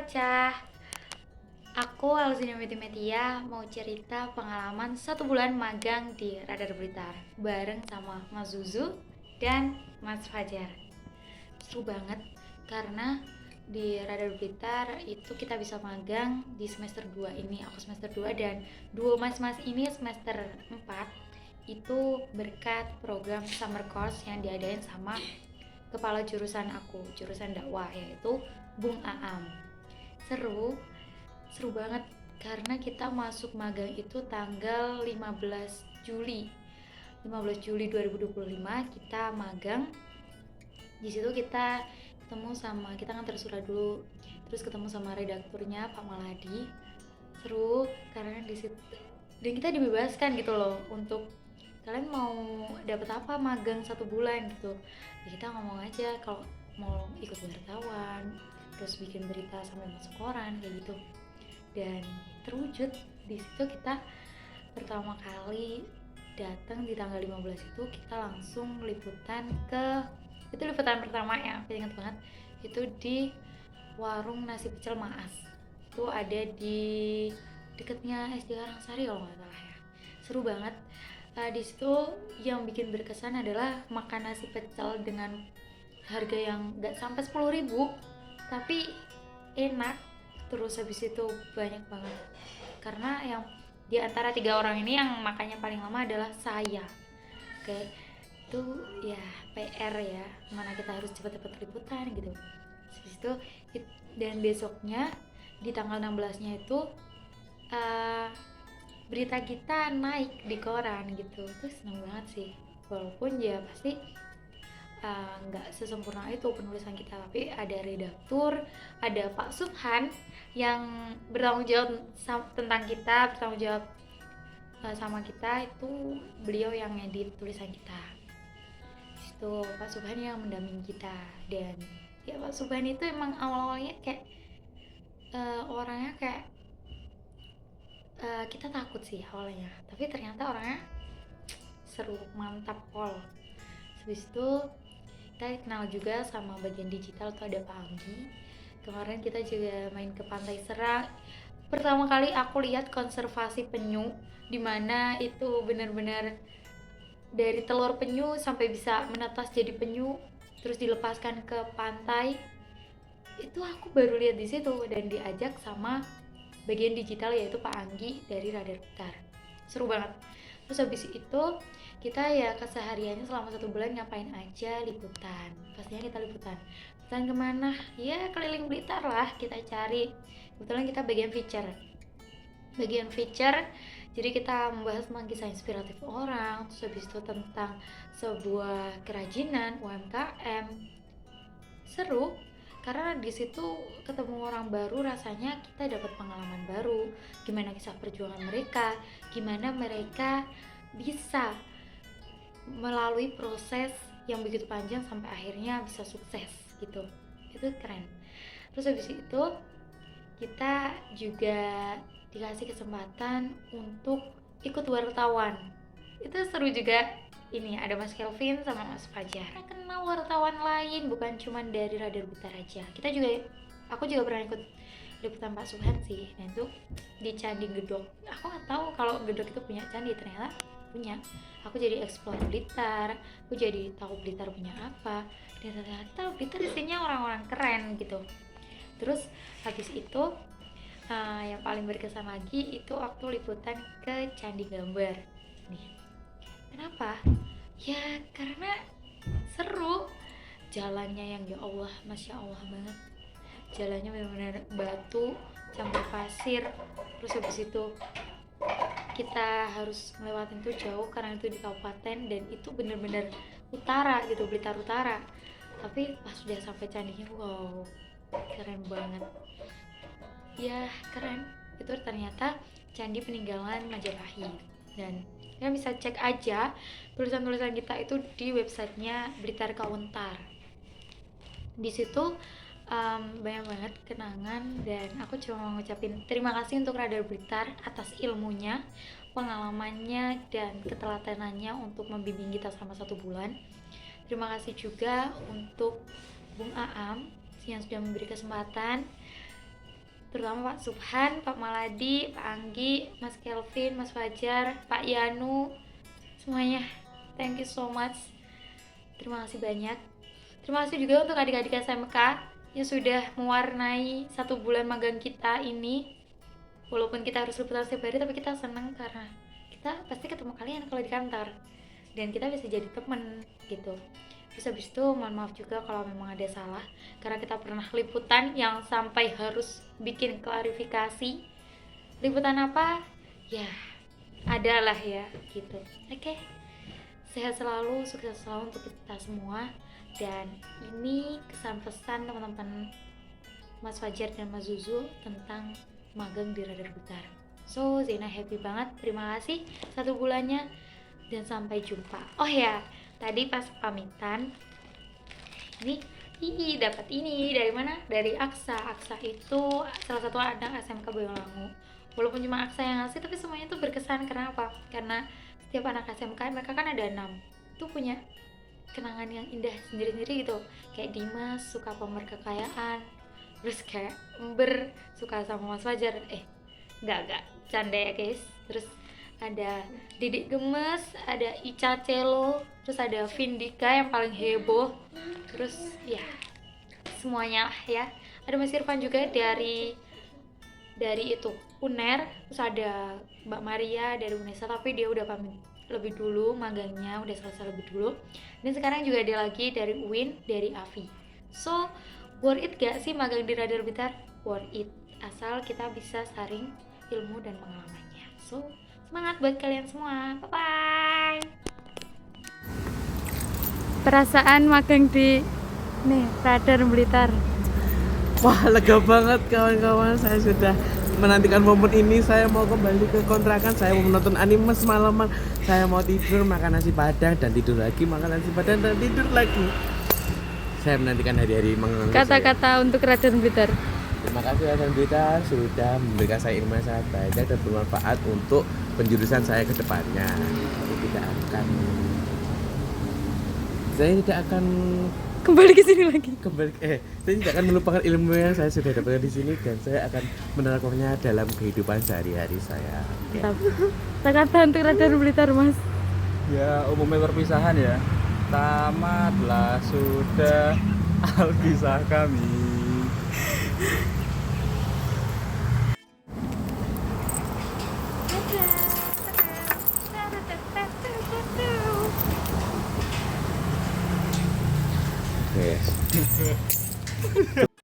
Cah, aku Alzina Media mau cerita pengalaman 1 bulan magang di Radar Blitar bareng sama Mas Zuzu dan Mas Fajar. Seru banget karena di Radar Blitar itu kita bisa magang di semester 2 ini. Aku semester 2 dan dua mas-mas ini semester 4 itu berkat program summer course yang diadain sama kepala jurusan aku, jurusan dakwah, yaitu Bung Aam. Seru, seru banget karena kita masuk magang itu tanggal 15 Juli 2025 kita magang. Di situ kita ketemu sama, kita ngantar surat dulu, terus ketemu sama redakturnya Pak Maladi. Seru karena di situ dan kita dibebaskan gitu loh untuk kalian mau dapat apa magang 1 bulan gitu ya, kita ngomong aja kalau mau ikut wartawan terus bikin berita sampai masuk koran kayak gitu. Dan terwujud di situ. Kita pertama kali datang di tanggal 15 itu kita langsung liputan itu liputan pertama ya, aku ingat banget, itu di warung nasi pecel Maas. Itu ada di dekatnya SD Karangsari kalau nggak salah ya. Seru banget. Di situ yang bikin berkesan adalah makan nasi pecel dengan harga yang nggak sampai 10.000 tapi enak. Terus habis itu banyak banget karena yang di antara 3 orang ini yang makannya paling lama adalah saya. Oke, itu ya PR ya, mana kita harus cepat-cepat liputan gitu. Habis itu dan besoknya di tanggal 16-nya itu berita kita naik di koran gitu. Terus seneng banget sih, walaupun ya pasti nggak sesempurna itu penulisan kita, tapi ada redaktur, ada Pak Subhan yang bertanggung jawab tentang kita, bertanggung jawab sama kita. Itu beliau yang ngedit tulisan kita. Itu Pak Subhan yang mendampingi kita. Dan ya Pak Subhan itu emang awal-awalnya kayak orangnya kayak kita takut sih awalnya, tapi ternyata orangnya seru, mantap pol. Habis itu kita kenal juga sama bagian digital tuh ada Pak Anggi. Kemarin kita juga main ke Pantai Serang. Pertama kali aku lihat konservasi penyu, dimana itu benar-benar dari telur penyu sampai bisa menetas jadi penyu terus dilepaskan ke pantai. Itu aku baru lihat di situ dan diajak sama bagian digital yaitu Pak Anggi dari Radar Blitar. Seru banget. Terus habis itu kita ya kesehariannya selama 1 bulan ngapain aja, liputan. Pastinya kita liputan kemana ya, keliling Blitar lah kita cari. Kebetulan kita bagian feature, jadi kita membahas tentang kisah inspiratif orang. Terus habis itu tentang sebuah kerajinan UMKM. Seru karena di situ ketemu orang baru, rasanya kita dapat pengalaman baru, gimana kisah perjuangan mereka, gimana mereka bisa melalui proses yang begitu panjang sampai akhirnya bisa sukses gitu. Itu keren. Terus habis itu kita juga dikasih kesempatan untuk ikut wartawan. Itu seru juga. Ini ada Mas Kelvin sama Mas Fajar. Kita kenal wartawan lain, bukan cuma dari Radar Blitar aja. Aku juga pernah ikut liputan Pak Subhan sih, dan itu di Candi Gedok. Aku nggak tahu kalau Gedok itu punya candi, ternyata punya. Aku jadi explore Blitar, aku jadi tahu Blitar punya apa, dan ternyata Blitar isinya orang-orang keren gitu. Terus habis itu yang paling berkesan lagi itu waktu liputan ke Candi Gambar nih. Kenapa? Ya karena seru. Jalannya yang ya Allah, Masya Allah banget. Jalannya benar-benar batu campur pasir. Terus habis itu kita harus melewatin itu jauh karena itu di kabupaten dan itu benar-benar utara gitu, Blitar Utara. Tapi pas sudah sampai candinya, wow, keren banget. Ya keren. Itu ternyata candi peninggalan Majapahit. Dan kalian bisa cek aja tulisan-tulisan kita itu di websitenya Blitar Kauntar. Di situ banyak banget kenangan dan aku cuma mau ngucapin terima kasih untuk Radar Blitar atas ilmunya, pengalamannya, dan ketelatenannya untuk membimbing kita selama 1 bulan. Terima kasih juga untuk Bung Aam yang sudah memberi kesempatan terutama Pak Subhan, Pak Maladi, Pak Anggi, Mas Kelvin, Mas Fajar, Pak Yanu, semuanya thank you so much, terima kasih banyak. Terima kasih juga untuk adik-adik SMK yang sudah mewarnai 1 bulan magang kita ini. Walaupun kita harus liputan setiap hari, tapi kita senang karena kita pasti ketemu kalian kalau di kantor dan kita bisa jadi temen gitu. Terus habis itu mohon maaf juga kalau memang ada salah, karena kita pernah liputan yang sampai harus bikin klarifikasi. Liputan apa? Ya, adalah ya gitu. Oke. Sehat selalu, sukses selalu untuk kita semua. Dan ini kesan pesan teman-teman Mas Fajar dan Mas Zuzu tentang magang di Radar Blitar. So, Zena happy banget. Terima kasih 1 bulannya dan sampai jumpa. Oh ya, tadi pas pamitan ini dapat ini dari mana? Dari Aksa. Aksa itu salah satu anak SMK Boyolali. Walaupun cuma Aksa yang ngasih, tapi semuanya tuh berkesan. Kenapa? Karena setiap anak SMK mereka kan ada 6 tuh punya kenangan yang indah sendiri-sendiri gitu. Kayak Dimas suka pamer kekayaan, terus kayak Ember suka sama Mas Fajar. Enggak canda ya guys. Terus ada Didik Gemes, ada Ica Celo, terus ada Vindika yang paling heboh. Terus ya semuanya lah ya. Ada Mas Irfan juga dari itu UNER. Terus ada Mbak Maria dari UNESA, tapi dia udah pamit lebih dulu, magangnya udah selesai lebih dulu. Dan sekarang juga ada lagi dari UIN, dari AVI. So, worth it gak sih magang di Radar Blitar? Worth it, asal kita bisa saring ilmu dan pengalamannya. So, semangat buat kalian semua. Bye-bye. Perasaan magang di Radar Blitar. Wah, lega banget kawan-kawan. Saya sudah menantikan momen ini. Saya mau kembali ke kontrakan. Saya mau menonton anime semalaman. Saya mau tidur, makan nasi padang dan tidur lagi, makan nasi padang dan tidur lagi. Saya menantikan hari-hari mengangkat. Kata-kata untuk Radar Blitar. Terima kasih Radar Blitar sudah memberikan saya ilmu yang sangat banyak dan bermanfaat untuk penjurusan saya ke depannya. Saya tidak akan Kembali ke sini lagi. Saya tidak akan melupakan ilmu yang saya sudah dapatkan di sini dan saya akan menerapkannya dalam kehidupan sehari-hari saya. Kata-kata untuk Radar Blitar, Mas. Ya, umumnya perpisahan ya. Tamatlah sudah alkisah kami.